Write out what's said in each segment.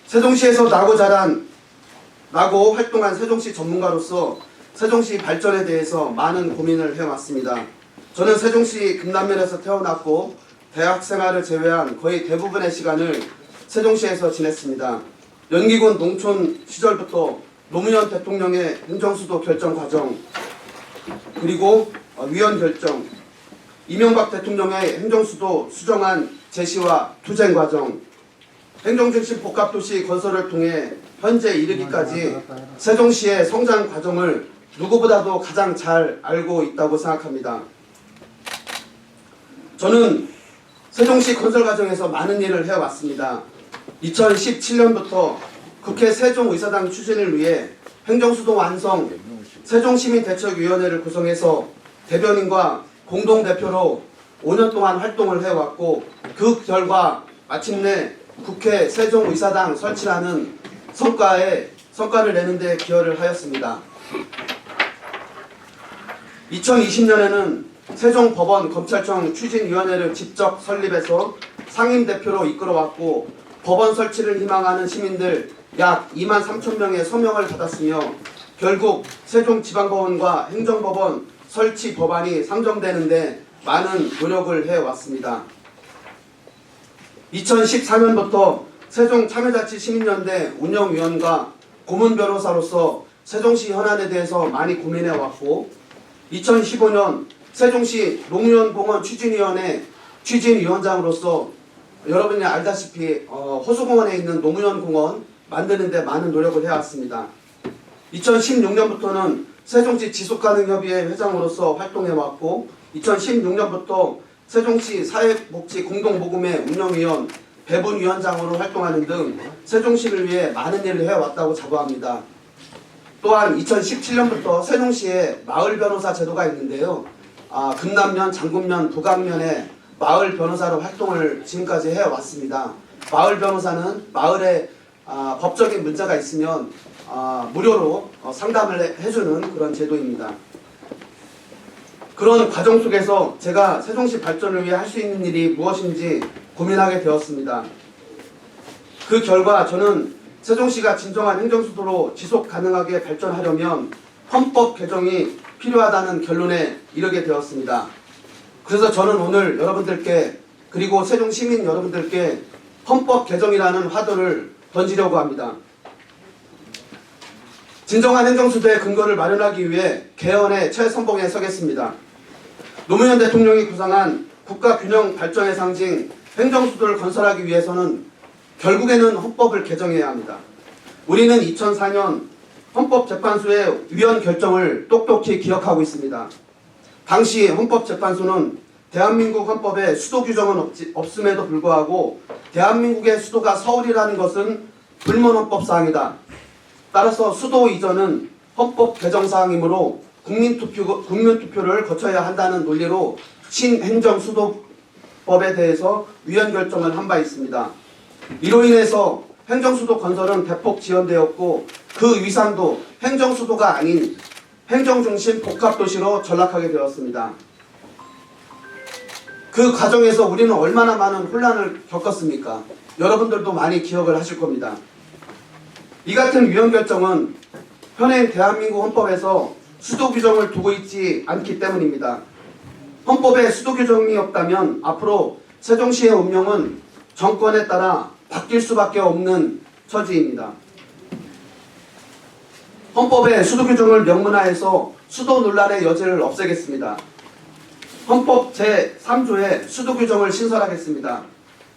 세종시에서 나고 활동한 세종시 전문가로서 세종시 발전에 대해서 많은 고민을 해왔습니다. 저는 세종시 금남면에서 태어났고 대학 생활을 제외한 거의 대부분의 시간을 세종시에서 지냈습니다. 연기군 농촌 시절부터 노무현 대통령의 행정수도 결정 과정, 그리고 위원 결정, 이명박 대통령의 행정수도 수정안 제시와 투쟁 과정, 행정중심 복합도시 건설을 통해 현재 이르기까지 세종시의 성장 과정을 누구보다도 가장 잘 알고 있다고 생각합니다. 저는 세종시 건설 과정에서 많은 일을 해왔습니다. 2017년부터 국회 세종의사당 추진을 위해 행정수도 완성 세종시민대책위원회를 구성해서 대변인과 공동대표로 5년 동안 활동을 해왔고, 그 결과 마침내 국회 세종의사당 설치라는 성과를 내는 데 기여를 하였습니다. 2020년에는 세종법원 검찰청 추진위원회를 직접 설립해서 상임대표로 이끌어왔고, 법원 설치를 희망하는 시민들 약 2만 3천 명의 서명을 받았으며 결국 세종지방법원과 행정법원 설치 법안이 상정되는데 많은 노력을 해왔습니다. 2014년부터 세종참여자치시민연대 운영위원과 고문변호사로서 세종시 현안에 대해서 많이 고민해왔고, 2015년 세종시 노무현공원 추진위원회 추진위원장으로서 여러분이 알다시피 호수공원에 있는 노무현공원 만드는 데 많은 노력을 해왔습니다. 2016년부터는 세종시 지속가능협의회 회장으로서 활동해왔고, 2016년부터 세종시 사회복지 공동모금회 운영위원 배분위원장으로 활동하는 등 세종시를 위해 많은 일을 해왔다고 자부합니다. 또한 2017년부터 세종시에 마을변호사 제도가 있는데요. 금남면, 장군면, 북악면에 마을 변호사로 활동을 지금까지 해왔습니다. 마을 변호사는 마을에 법적인 문제가 있으면 무료로 상담을 해주는 그런 제도입니다. 그런 과정 속에서 제가 세종시 발전을 위해 할 수 있는 일이 무엇인지 고민하게 되었습니다. 그 결과 저는 세종시가 진정한 행정수도로 지속 가능하게 발전하려면 헌법 개정이 필요하다는 결론에 이르게 되었습니다. 그래서 저는 오늘 여러분들께, 그리고 세종 시민 여러분들께 헌법 개정이라는 화두를 던지려고 합니다. 진정한 행정수도의 근거를 마련하기 위해 개헌의 최선봉에 서겠습니다. 노무현 대통령이 구상한 국가균형 발전의 상징 행정수도를 건설하기 위해서는 결국에는 헌법을 개정해야 합니다. 우리는 2004년 헌법재판소의 위헌 결정을 똑똑히 기억하고 있습니다. 당시 헌법재판소는 대한민국 헌법에 수도 규정은 없음에도 불구하고 대한민국의 수도가 서울이라는 것은 불문헌법사항이다. 따라서 수도 이전은 헌법 개정사항이므로 국민투표를 거쳐야 한다는 논리로 신행정수도법에 대해서 위헌 결정을 한 바 있습니다. 이로 인해서 행정수도 건설은 대폭 지연되었고, 그 위상도 행정수도가 아닌 행정중심 복합도시로 전락하게 되었습니다. 그 과정에서 우리는 얼마나 많은 혼란을 겪었습니까? 여러분들도 많이 기억을 하실 겁니다. 이 같은 위헌 결정은 현행 대한민국 헌법에서 수도 규정을 두고 있지 않기 때문입니다. 헌법에 수도 규정이 없다면 앞으로 세종시의 운명은 정권에 따라 바뀔 수밖에 없는 처지입니다. 헌법에 수도 규정을 명문화해서 수도 논란의 여지를 없애겠습니다. 헌법 제3조에 수도 규정을 신설하겠습니다.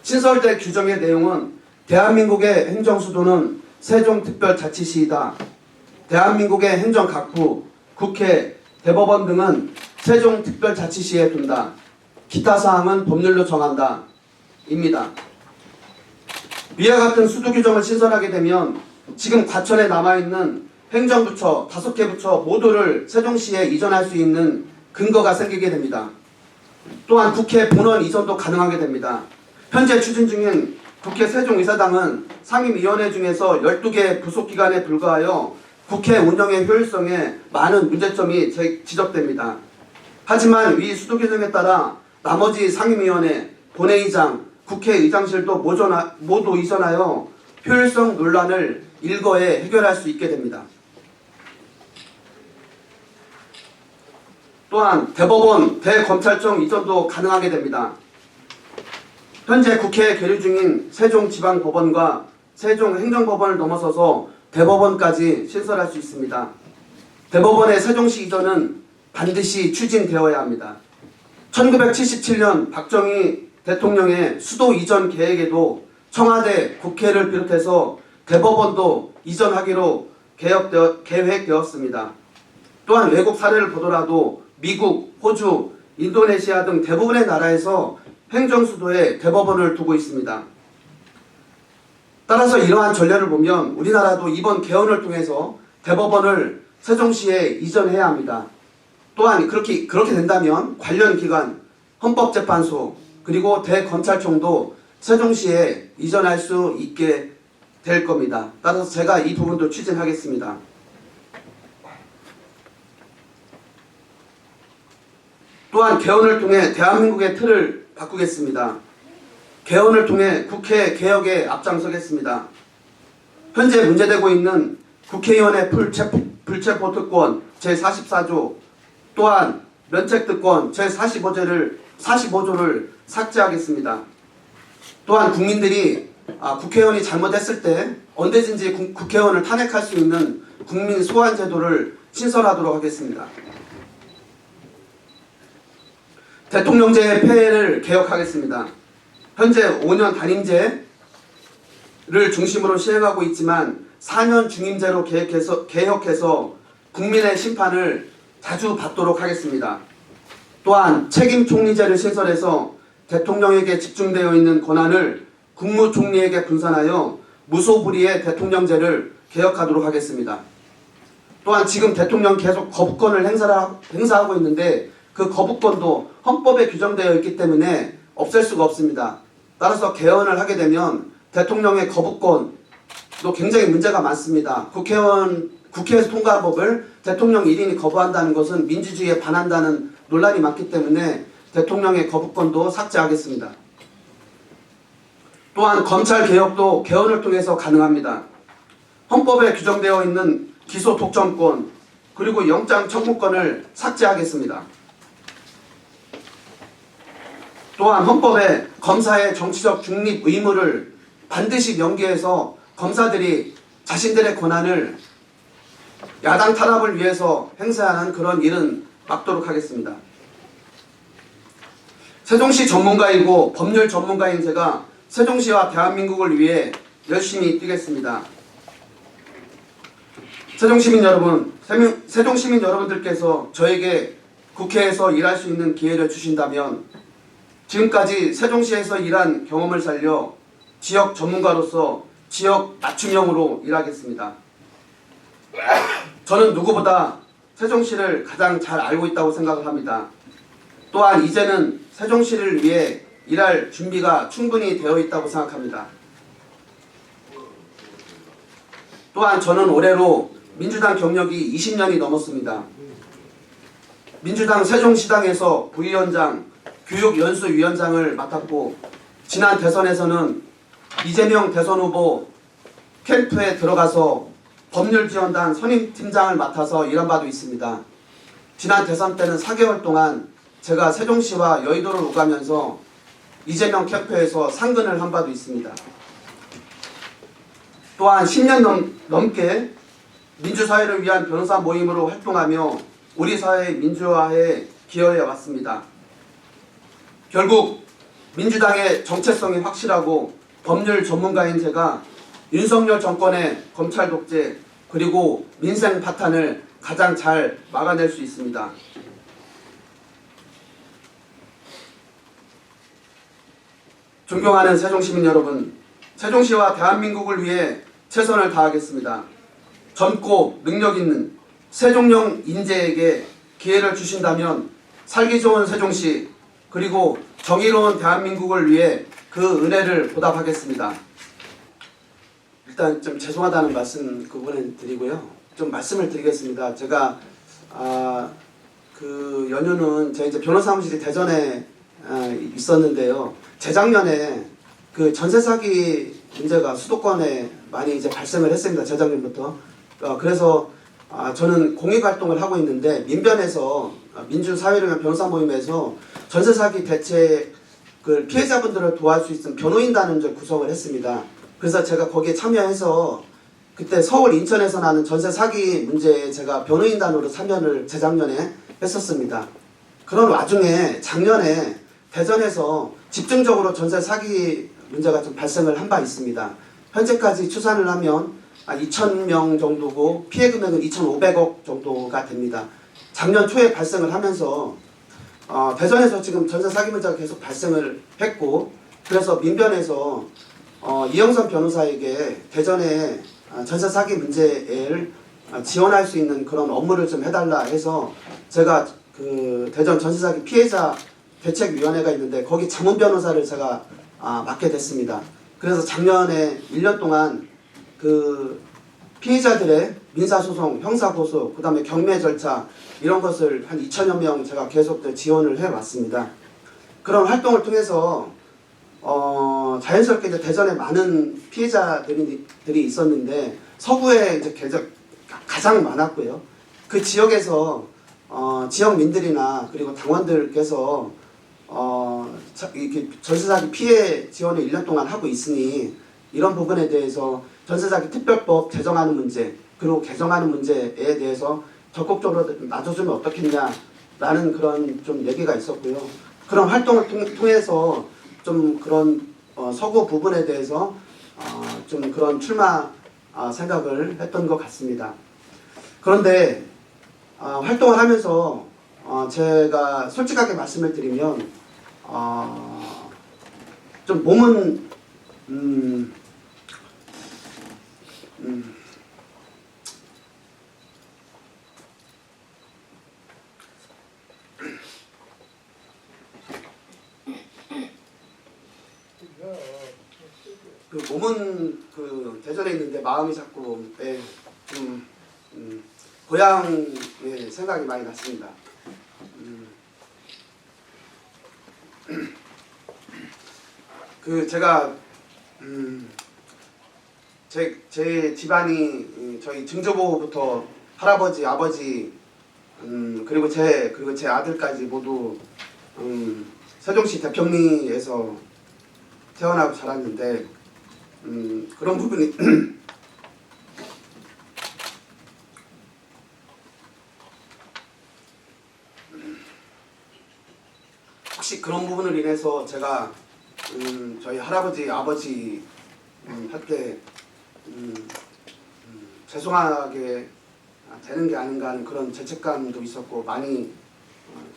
신설될 규정의 내용은 대한민국의 행정수도는 세종특별자치시이다. 대한민국의 행정각부, 국회, 대법원 등은 세종특별자치시에 둔다. 기타 사항은 법률로 정한다. 입니다. 이와 같은 수도 규정을 신설하게 되면 지금 과천에 남아있는 행정부처 5개 부처 모두를 세종시에 이전할 수 있는 근거가 생기게 됩니다. 또한 국회 본원 이전도 가능하게 됩니다. 현재 추진 중인 국회 세종의사당은 상임위원회 중에서 12개 부속기관에 불과하여 국회 운영의 효율성에 많은 문제점이 지적됩니다. 하지만 위 수도 규정에 따라 나머지 상임위원회, 본회의장, 국회의장실도 모두 이전하여 효율성 논란을 일거에 해결할 수 있게 됩니다. 또한 대법원, 대검찰청 이전도 가능하게 됩니다. 현재 국회에 계류 중인 세종지방법원과 세종행정법원을 넘어서서 대법원까지 신설할 수 있습니다. 대법원의 세종시 이전은 반드시 추진되어야 합니다. 1977년 박정희 대통령의 수도 이전 계획에도 청와대, 국회를 비롯해서 대법원도 이전하기로 계획되었습니다. 또한 외국 사례를 보더라도 미국, 호주, 인도네시아 등 대부분의 나라에서 행정수도에 대법원을 두고 있습니다. 따라서 이러한 전례를 보면 우리나라도 이번 개헌을 통해서 대법원을 세종시에 이전해야 합니다. 또한 그렇게 된다면 관련 기관, 헌법재판소, 그리고 대검찰청도 세종시에 이전할 수 있게 될 겁니다. 따라서 제가 이 부분도 추진하겠습니다. 또한 개헌을 통해 대한민국의 틀을 바꾸겠습니다. 개헌을 통해 국회 개혁에 앞장서겠습니다. 현재 문제되고 있는 국회의원의 불체포특권 제44조 또한 면책특권 제45조를 삭제하겠습니다. 또한 국민들이 국회의원이 잘못했을 때 언제든지 국회의원을 탄핵할 수 있는 국민 소환 제도를 신설하도록 하겠습니다. 대통령제의 폐해를 개혁하겠습니다. 현재 5년 단임제를 중심으로 시행하고 있지만 4년 중임제로 개혁해서 국민의 심판을 자주 받도록 하겠습니다. 또한 책임총리제를 신설해서 대통령에게 집중되어 있는 권한을 국무총리에게 분산하여 무소불위의 대통령제를 개혁하도록 하겠습니다. 또한 지금 대통령 계속 거부권을 행사하고 있는데 그 거부권도 헌법에 규정되어 있기 때문에 없앨 수가 없습니다. 따라서 개헌을 하게 되면 대통령의 거부권도 굉장히 문제가 많습니다. 국회에서 통과한 법을 대통령 1인이 거부한다는 것은 민주주의에 반한다는 논란이 많기 때문에 대통령의 거부권도 삭제하겠습니다. 또한 검찰 개혁도 개헌을 통해서 가능합니다. 헌법에 규정되어 있는 기소 독점권 그리고 영장 청구권을 삭제하겠습니다. 또한 헌법에 검사의 정치적 중립 의무를 반드시 명기해서 검사들이 자신들의 권한을 야당 탄압을 위해서 행사하는 그런 일은 막도록 하겠습니다. 세종시 전문가이고 법률 전문가인 제가 세종시와 대한민국을 위해 열심히 뛰겠습니다. 세종시민 여러분들께서 저에게 국회에서 일할 수 있는 기회를 주신다면 지금까지 세종시에서 일한 경험을 살려 지역 전문가로서 지역 맞춤형으로 일하겠습니다. 저는 누구보다 세종시를 가장 잘 알고 있다고 생각을 합니다. 또한 이제는 세종시를 위해 일할 준비가 충분히 되어 있다고 생각합니다. 또한 저는 올해로 민주당 경력이 20년이 넘었습니다. 민주당 세종시당에서 부위원장, 교육연수위원장을 맡았고 지난 대선에서는 이재명 대선 후보 캠프에 들어가서 법률지원단 선임팀장을 맡아서 일한 바도 있습니다. 지난 대선 때는 4개월 동안 제가 세종시와 여의도를 오가면서 이재명 캠프에서 상근을 한 바도 있습니다. 또한 10년 넘게 민주사회를 위한 변호사 모임으로 활동하며 우리 사회의 민주화에 기여해 왔습니다. 결국 민주당의 정체성이 확실하고 법률 전문가인 제가 윤석열 정권의 검찰 독재 그리고 민생 파탄을 가장 잘 막아낼 수 있습니다. 존경하는 세종시민 여러분, 세종시와 대한민국을 위해 최선을 다하겠습니다. 젊고 능력 있는 세종령 인재에게 기회를 주신다면 살기 좋은 세종시 그리고 정의로운 대한민국을 위해 그 은혜를 보답하겠습니다. 일단 좀 죄송하다는 말씀 그 부분에 드리고요. 좀 말씀을 드리겠습니다. 제가 그 연휴는 제가 이제 변호사 사무실이 대전에 있었는데요. 재작년에 그 전세 사기 문제가 수도권에 많이 이제 발생을 했습니다. 재작년부터. 그래서 저는 공익활동을 하고 있는데 민변에서 민주사회를 변호사 모임에서 전세 사기 대책을 피해자분들을 도와줄 수 있는 변호인단을 구성을 했습니다. 그래서 제가 거기에 참여해서 그때 서울, 인천에서 나는 전세 사기 문제에 제가 변호인단으로 참여를 재작년에 했었습니다. 그런 와중에 작년에 대전에서 집중적으로 전세 사기 문제가 좀 발생을 한 바 있습니다. 현재까지 추산을 하면 2,000명 정도고 피해 금액은 2,500억 정도가 됩니다. 작년 초에 발생을 하면서 대전에서 지금 전세 사기 문제가 계속 발생을 했고, 그래서 민변에서 이영선 변호사에게 대전에 전세 사기 문제를 지원할 수 있는 그런 업무를 좀 해달라 해서 제가 그 대전 전세 사기 피해자 대책위원회가 있는데 거기 자문 변호사를 제가 맡게 됐습니다. 그래서 작년에 1년 동안 그 피해자들의 민사소송, 형사고소, 그 다음에 경매 절차 이런 것을 한 2,000여 명 제가 계속 지원을 해왔습니다. 그런 활동을 통해서 자연스럽게 이제 대전에 많은 피해자들이 있었는데 서구에 이제 가장 많았고요. 그 지역에서 지역민들이나 그리고 당원들께서 이렇게 전세사기 피해 지원을 1년 동안 하고 있으니 이런 부분에 대해서 전세사기 특별법 제정하는 문제 그리고 개정하는 문제에 대해서 적극적으로 놔줘주면 어떻겠냐라는 그런 좀 얘기가 있었고요. 그런 활동을 통해서 좀 그런 서구 부분에 대해서 좀 그런 출마 생각을 했던 것 같습니다. 그런데 활동을 하면서 제가 솔직하게 말씀을 드리면 좀 몸은 그 몸은 그 대전에 있는데 마음이 자꾸 좀 고향의 생각이 많이 났습니다. 그 제가 제 집안이 저희 증조부부터 할아버지, 아버지 그리고 제 아들까지 모두 세종시 대평리에서 태어나고 자랐는데 그런 부분이 혹시 그런 부분을 인해서 제가 저희 할아버지, 아버지 한테 죄송하게 되는 게 아닌가 하는 그런 죄책감도 있었고 많이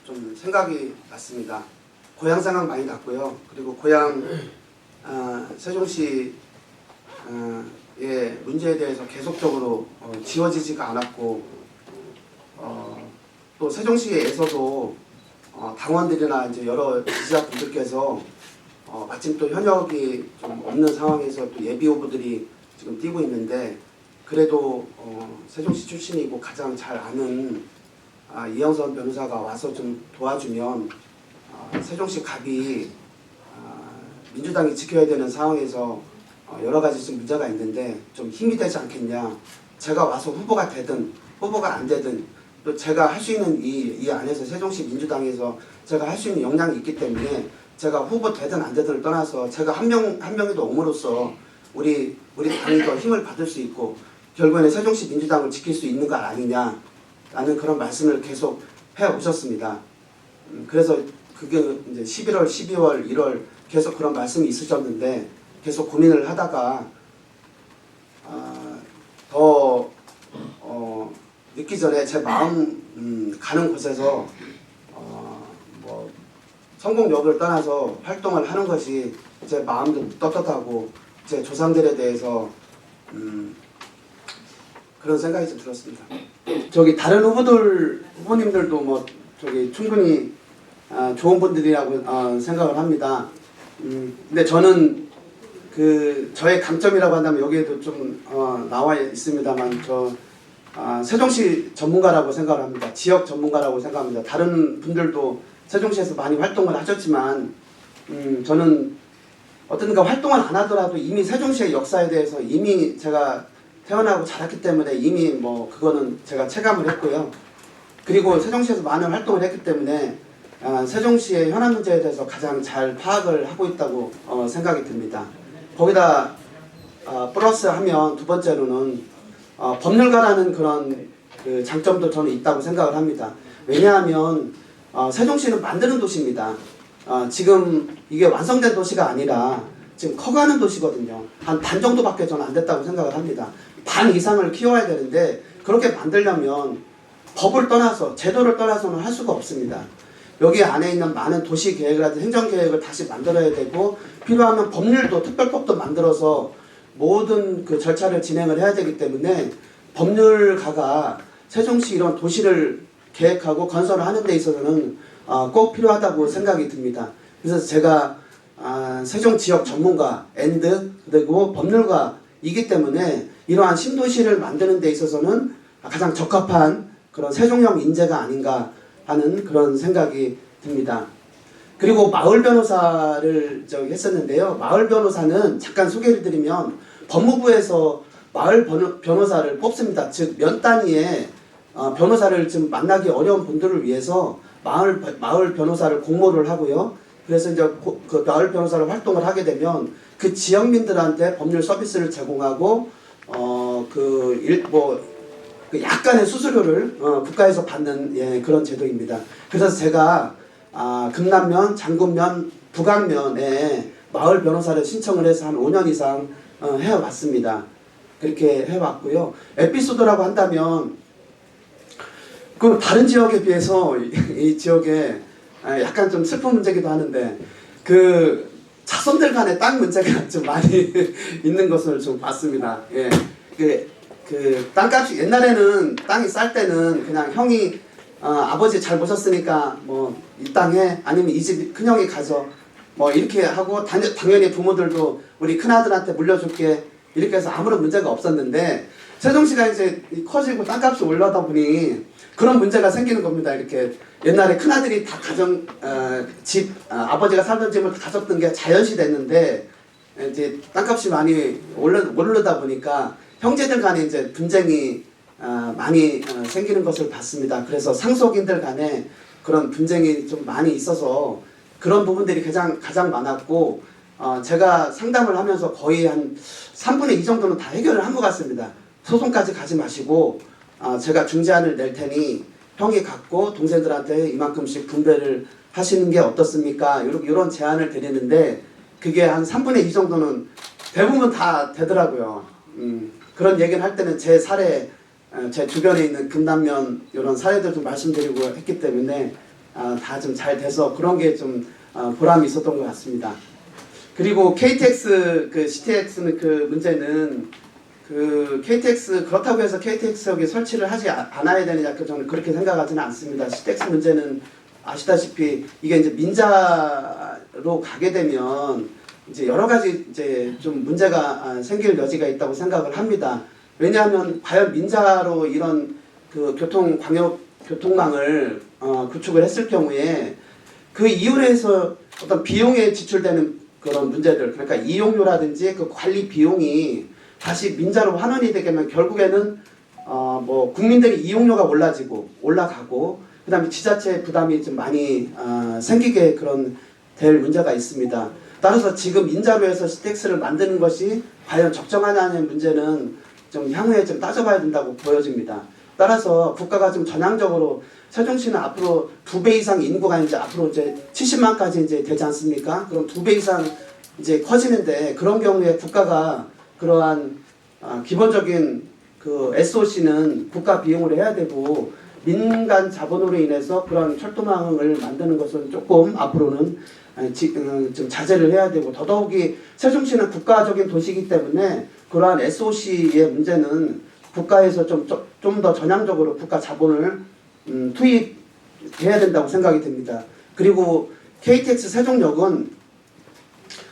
좀 생각이 났습니다. 고향 생각 많이 났고요. 그리고 고향 세종시의 문제에 대해서 계속적으로 지워지지가 않았고 또 세종시에서도 당원들이나 이제 여러 지지자분들께서 마침 또 현역이 좀 없는 상황에서 또 예비 후보들이 지금 뛰고 있는데 그래도 세종시 출신이고 가장 잘 아는 이영선 변호사가 와서 좀 도와주면 세종시 갑이 민주당이 지켜야 되는 상황에서 여러 가지 좀 문제가 있는데 좀 힘이 되지 않겠냐. 제가 와서 후보가 되든 후보가 안 되든 또 제가 할 수 있는 이 안에서 세종시 민주당에서 제가 할 수 있는 역량이 있기 때문에 제가 후보 되든 안 되든을 떠나서 제가 한 명이도 옴으로써 우리 당이 더 힘을 받을 수 있고 결국에는 세종시 민주당을 지킬 수 있는 것 아니냐라는 그런 말씀을 계속 해 오셨습니다. 그래서 그게 이제 11월, 12월, 1월 계속 그런 말씀이 있으셨는데 계속 고민을 하다가 더 늦기 전에 제 마음 가는 곳에서 뭐 성공 여부를 떠나서 활동을 하는 것이 제 마음도 떳떳하고 제 조상들에 대해서 그런 생각이 좀 들었습니다. 저기 다른 후보님들도 뭐 저기 충분히 좋은 분들이라고 생각을 합니다. 근데 저는 저의 강점이라고 한다면 여기에도 좀 나와 있습니다만 세종시 전문가라고 생각을 합니다. 지역 전문가라고 생각합니다. 다른 분들도 세종시에서 많이 활동을 하셨지만 저는 어떤가 활동을 안 하더라도 이미 세종시의 역사에 대해서 이미 제가 태어나고 자랐기 때문에 이미 뭐 그거는 제가 체감을 했고요. 그리고 세종시에서 많은 활동을 했기 때문에 세종시의 현안 문제에 대해서 가장 잘 파악을 하고 있다고 생각이 듭니다. 거기다 플러스 하면 두 번째로는 법률가라는 그런 그 장점도 저는 있다고 생각을 합니다. 왜냐하면 세종시는 만드는 도시입니다. 지금 이게 완성된 도시가 아니라 지금 커가는 도시거든요. 한 반 정도밖에 저는 안 됐다고 생각을 합니다. 반 이상을 키워야 되는데 그렇게 만들려면 법을 떠나서 제도를 떠나서는 할 수가 없습니다. 여기 안에 있는 많은 도시 계획이라든지 행정 계획을 다시 만들어야 되고 필요하면 법률도 특별법도 만들어서 모든 그 절차를 진행을 해야 되기 때문에 법률가가 세종시 이런 도시를 계획하고 건설을 하는 데 있어서는 꼭 필요하다고 생각이 듭니다. 그래서 제가 세종 지역 전문가 그리고 법률가이기 때문에 이러한 신도시를 만드는 데 있어서는 가장 적합한 그런 세종형 인재가 아닌가 하는 그런 생각이 듭니다. 그리고 마을 변호사를 했었는데요. 마을 변호사는 잠깐 소개를 드리면 법무부에서 마을 변호사를 뽑습니다. 즉 면 단위의 변호사를 좀 만나기 어려운 분들을 위해서 마을 변호사를 공모를 하고요. 그래서 이제 그 마을 변호사를 활동을 하게 되면 그 지역민들한테 법률 서비스를 제공하고 그 약간의 수수료를 국가에서 받는 그런 제도입니다. 그래서 제가 금남면, 장군면, 북안면에 마을 변호사를 신청을 해서 한 5년 이상 해왔습니다. 그렇게 해왔고요. 에피소드라고 한다면 그 다른 지역에 비해서 이 지역에 약간 좀 슬픈 문제기도 하는데 그 자손들 간의 땅 문제가 좀 많이 있는 것을 좀 봤습니다. 예. 그 땅값이 옛날에는 땅이 쌀 때는 그냥 형이 아버지 잘 모셨으니까 뭐 이 땅에 아니면 이 집 큰형이 가서 뭐 이렇게 하고 당연히 부모들도 우리 큰아들한테 물려줄게 이렇게 해서 아무런 문제가 없었는데 세종시가 이제 커지고 땅값이 올라다 보니 그런 문제가 생기는 겁니다. 이렇게 옛날에 큰아들이 다 아버지가 살던 집을 다 가졌던 게 자연시 됐는데 이제 땅값이 많이 오르다 보니까 형제들 간에 이제 분쟁이 많이 생기는 것을 봤습니다. 그래서 상속인들 간에 그런 분쟁이 좀 많이 있어서 그런 부분들이 가장 많았고 제가 상담을 하면서 거의 한 3분의 2 정도는 다 해결을 한 것 같습니다. 소송까지 가지 마시고 제가 중재안을 낼 테니 형이 갖고 동생들한테 이만큼씩 분배를 하시는 게 어떻습니까? 이런 제안을 드리는데 그게 한 3분의 2 정도는 대부분 다 되더라고요. 그런 얘기를 할 때는 제 사례, 제 주변에 있는 금남면 이런 사례들 좀 말씀드리고 했기 때문에 다 좀 잘 돼서 그런 게 좀 보람이 있었던 것 같습니다. 그리고 KTX, CTX는 그 문제는 KTX 그렇다고 해서 KTX역에 설치를 하지 않아야 되느냐 저는 그렇게 생각하지는 않습니다. CTX 문제는 아시다시피 이게 이제 민자로 가게 되면 이제 여러 가지 이제 좀 문제가 생길 여지가 있다고 생각을 합니다. 왜냐하면 과연 민자로 이런 그 교통망을 구축을 했을 경우에 그 이윤에서 어떤 비용에 지출되는 그런 문제들, 그러니까 이용료라든지 그 관리 비용이 다시 민자로 환원이 되면 결국에는 뭐 국민들이 이용료가 올라가고 그다음에 지자체 부담이 좀 많이 생기게 그런 될 문제가 있습니다. 따라서 지금 민자로 해서 CTX를 만드는 것이 과연 적정하냐는 문제는 좀 향후에 좀 따져봐야 된다고 보여집니다. 따라서 국가가 좀 전향적으로 세종시는 앞으로 2배 이상 인구가 이제 앞으로 이제 70만까지 이제 되지 않습니까? 그럼 2배 이상 이제 커지는데 그런 경우에 국가가 그러한 기본적인 그 SOC는 국가 비용으로 해야 되고 민간 자본으로 인해서 그런 철도망을 만드는 것은 조금 앞으로는 좀 자제를 해야 되고 더더욱이 세종시는 국가적인 도시이기 때문에 그러한 SOC의 문제는 국가에서 좀 더 전향적으로 국가 자본을 투입해야 된다고 생각이 듭니다. 그리고 KTX 세종역은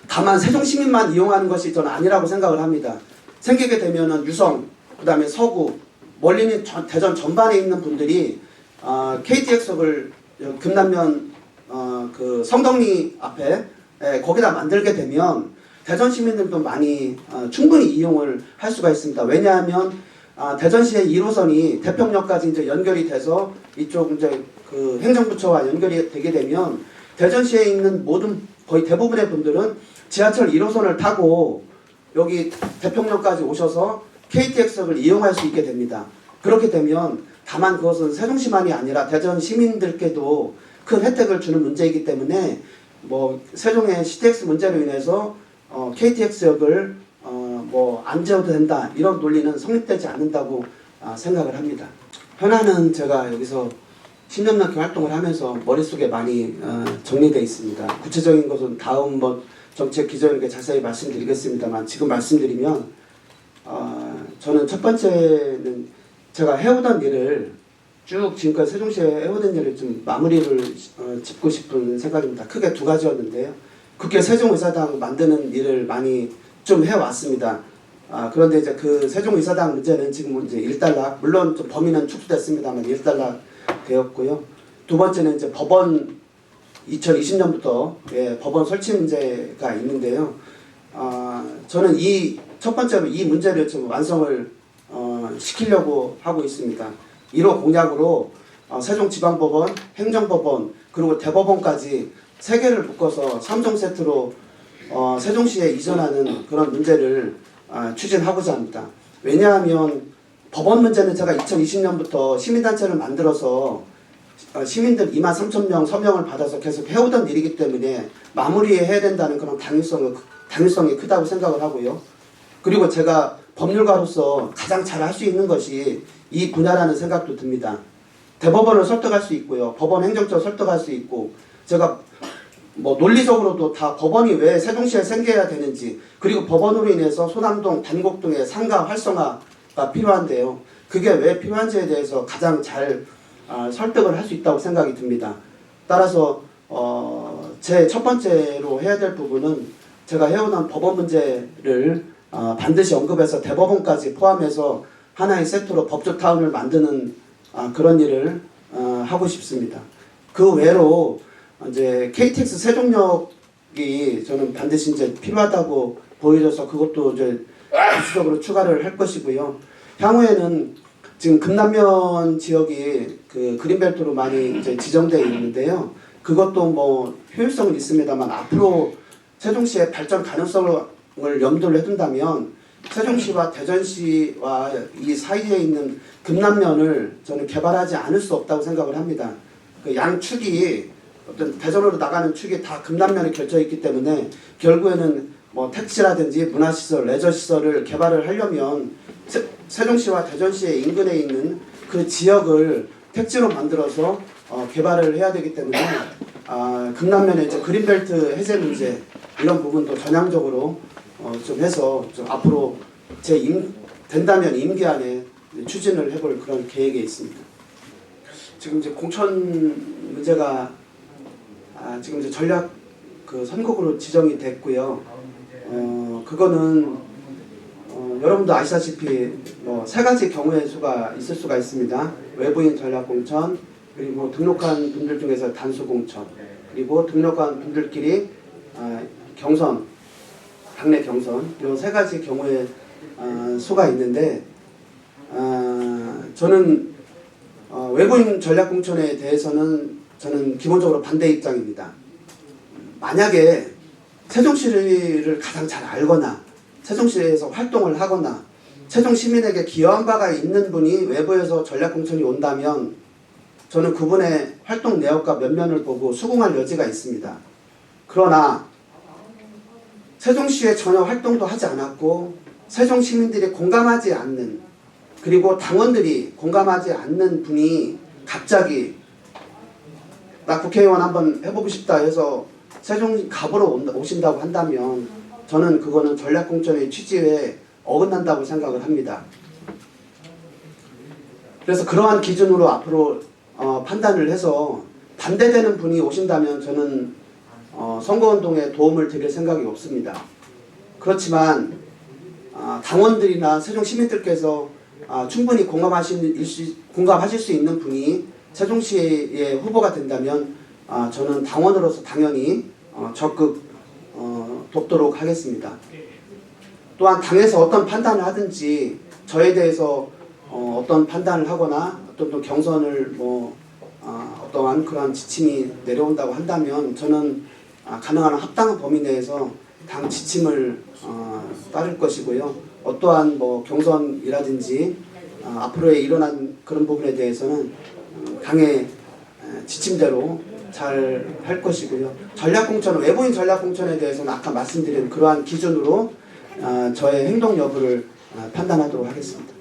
다만 세종 시민만 이용하는 것이 저는 아니라고 생각을 합니다. 생기게 되면은 유성, 그다음에 서구, 멀리는 대전 전반에 있는 분들이 KTX역을 금남면 그 성덕리 앞에 거기다 만들게 되면 대전 시민들도 많이 충분히 이용을 할 수가 있습니다. 왜냐하면 대전시의 1호선이 대평역까지 이제 연결이 돼서 이쪽 이제 그 행정부처와 연결이 되게 되면 대전시에 있는 모든 거의 대부분의 분들은 지하철 1호선을 타고 여기 대평역까지 오셔서 KTX역을 이용할 수 있게 됩니다. 그렇게 되면 다만 그것은 세종시만이 아니라 대전 시민들께도 큰 혜택을 주는 문제이기 때문에 뭐 세종의 CTX 문제로 인해서 KTX역을 뭐 안 지어도 된다 이런 논리는 성립되지 않는다고 생각을 합니다. 현안은 제가 여기서 10년 넘게 활동을 하면서 머릿속에 많이 정리되어 있습니다. 구체적인 것은 다음 뭐 정책 기조에 자세히 말씀드리겠습니다만 지금 말씀드리면 저는 첫 번째는 제가 해오던 일을 쭉 지금까지 세종시에 해오던 일을 좀 마무리를 짓고 싶은 생각입니다. 크게 두 가지였는데요. 국회 세종의사당 만드는 일을 많이 좀 해왔습니다. 그런데 이제 그 세종의사당 문제는 지금 이제 일단락, 물론 좀 범위는 축소됐습니다만 일단락 되었고요. 두 번째는 이제 법원 2020년부터 법원 설치 문제가 있는데요. 저는 첫 번째로 이 문제를 좀 완성을 시키려고 하고 있습니다. 1호 공약으로 세종지방법원, 행정법원, 그리고 대법원까지 3개를 묶어서 3종 세트로 세종시에 이전하는 그런 문제를 추진하고자 합니다. 왜냐하면 법원 문제는 제가 2020년부터 시민단체를 만들어서 시민들 23,000명 서명을 받아서 계속 해오던 일이기 때문에 마무리해야 된다는 그런 당위성이 크다고 생각을 하고요. 그리고 제가 법률가로서 가장 잘 할 수 있는 것이 이 분야라는 생각도 듭니다. 대법원을 설득할 수 있고요. 법원 행정처를 설득할 수 있고 제가 뭐 논리적으로도 다 법원이 왜 세종시에 생겨야 되는지 그리고 법원으로 인해서 소남동, 단곡동의 상가 활성화가 필요한데요. 그게 왜 필요한지에 대해서 가장 잘 설득을 할 수 있다고 생각이 듭니다. 따라서 제 첫 번째로 해야 될 부분은 제가 해오던 법원 문제를 반드시 언급해서 대법원까지 포함해서 하나의 세트로 법조타운을 만드는 그런 일을 하고 싶습니다. 그 외로 이제 KTX 세종역이 저는 반드시 이제 필요하다고 보여져서 그것도 이제 필수적으로 추가를 할 것이고요. 향후에는 지금 금남면 지역이 그 그린벨트로 많이 이제 지정되어 있는데요. 그것도 뭐 효율성은 있습니다만 앞으로 세종시의 발전 가능성을 염두를 해둔다면 세종시와 대전시와 이 사이에 있는 금남면을 저는 개발하지 않을 수 없다고 생각을 합니다. 그 양축이 어떤 대전으로 나가는 축이 다 금남면에 겹쳐 있기 때문에 결국에는 뭐 택지라든지 문화시설, 레저시설을 개발을 하려면 세종시와 대전시의 인근에 있는 그 지역을 택지로 만들어서 개발을 해야 되기 때문에 금남면의 이제 그린벨트 해제 문제 이런 부분도 전향적으로 좀 해서 좀 앞으로 된다면 임기 안에 추진을 해볼 그런 계획에 있습니다. 지금 이제 공천 문제가 지금 이제 전략 그 선곡으로 지정이 됐고요. 그거는 여러분도 아시다시피 뭐 3가지 경우의 수가 있을 수가 있습니다. 외부인 전략 공천, 그리고 등록한 분들 중에서 단수 공천, 그리고 등록한 분들끼리 경선, 당내 경선, 이런 3가지 경우의 수가 있는데 저는 외부인 전략 공천에 대해서는 저는 기본적으로 반대 입장입니다. 만약에 세종시를 가장 잘 알거나 세종시에서 활동을 하거나 세종 시민에게 기여한 바가 있는 분이 외부에서 전략 공천이 온다면 저는 그분의 활동 내역과 면면을 보고 수긍할 여지가 있습니다. 그러나 세종시에 전혀 활동도 하지 않았고 세종 시민들이 공감하지 않는 그리고 당원들이 공감하지 않는 분이 갑자기 나 국회의원 한번 해보고 싶다 해서 세종 갑으로 오신다고 한다면 저는 그거는 전략공천의 취지에 어긋난다고 생각을 합니다. 그래서 그러한 기준으로 앞으로 판단을 해서 반대되는 분이 오신다면 저는 선거운동에 도움을 드릴 생각이 없습니다. 그렇지만 당원들이나 세종 시민들께서 충분히 공감하실 수 있는 분이 세종시의 후보가 된다면 저는 당원으로서 당연히 적극 돕도록 하겠습니다. 또한 당에서 어떤 판단을 하든지 저에 대해서 어떤 판단을 하거나 어떤 또 경선을 어떠한 그러한 지침이 내려온다고 한다면 저는 가능한 합당한 범위 내에서 당 지침을 따를 것이고요. 어떠한 경선이라든지 앞으로의 일어난 그런 부분에 대해서는 당의 지침대로 잘 할 것이고요. 전략공천, 외부인 전략공천에 대해서는 아까 말씀드린 그러한 기준으로 저의 행동 여부를 판단하도록 하겠습니다.